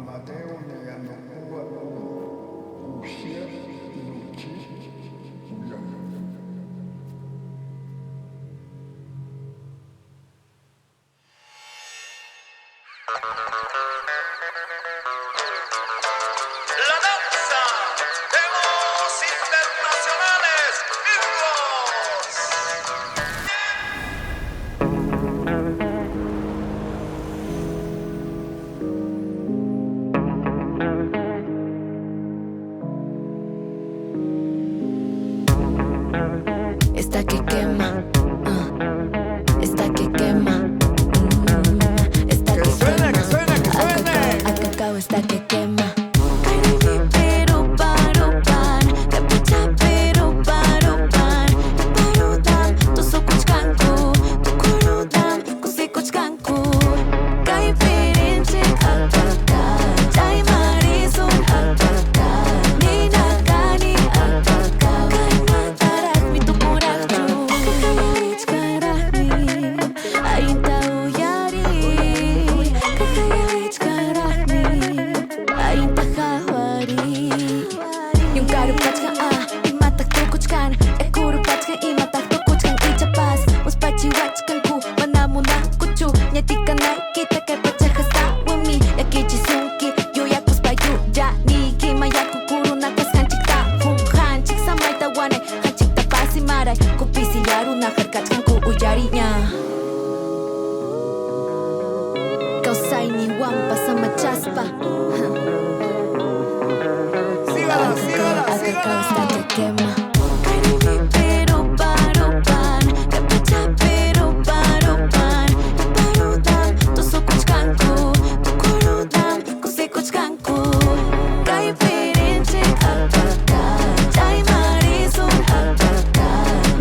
Amadeo yanokuwa ushia inuki uya. La danza de los internacionales vivos. Esta que quema, esta que quema, esta que suene, quema, que suene, que suene. a cacao esta que quema. Pero paro pan, capucha pero paro pan, paro dam, to sokuchkanku, to korodam, kusikuchkanku. Kaipirinche akaka, chai marizun akaka, nina kani akaka, kaina tarak mi tukurakchu, kakayawich karahmi, ainta uyari, kakayawich karahmi, ainta hawari. Yung karupachkan imatak tukuchkan, kurupachkan imatak tukuchkan ichapas, uspachiwachkan ku, manamuna kuchu, nyatikan na kita kay pachahasta wami, yakichisunki, yoyakus payu, jani, kimayaku kuru nakas hanchik ta, hum hanchik samay tawane, hanchik tapasi maray, kupisi yaru nakarkachkan ku uyarinya. Kausay ni wampa sa machaspa. Sígala, sígala, Acá sígala. está que quema. Pero paro pan, capucha pero paro pan, paro dam, to sokuchkanku, to korodam, kusikuchkanku. Kaipirinche akaka, chai marizun akaka,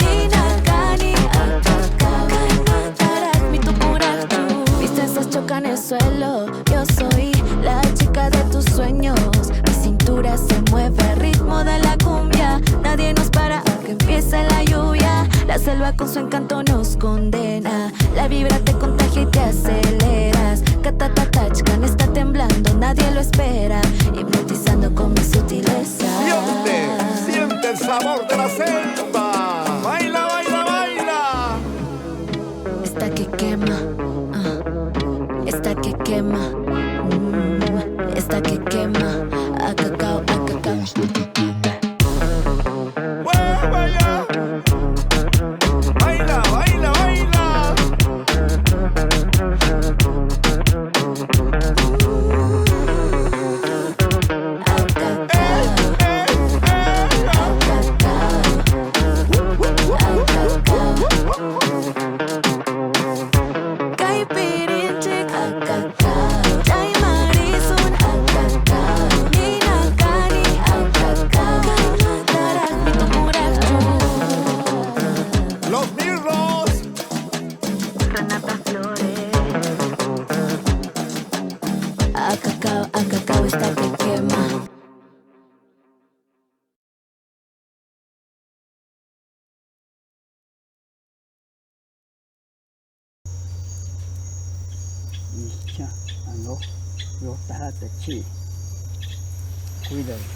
nina kani akaka, kaina tarak mi tukurakchu. Mis tensas chocan el suelo, yo soy la chica de tus sueños. Mi cintura se mueve al ritmo de la cumbia. Nadie nos para aunque empiece la lluvia. La selva con su encanto nos condena. La vibra te contagia y te aceleras. Catatatachcan está temblando, nadie lo espera. Hipnotizando con mi sutileza. Siente el sabor de la selva. Baila, baila, baila. Esta que quema, esta que quema, esta que quema, a cacao, a cacao. Mueve ya. Baila, baila, baila. Los mirros. Renata Flores. A cacao está que quema. Nisha, ano, yo tahat chi. Cuídalo.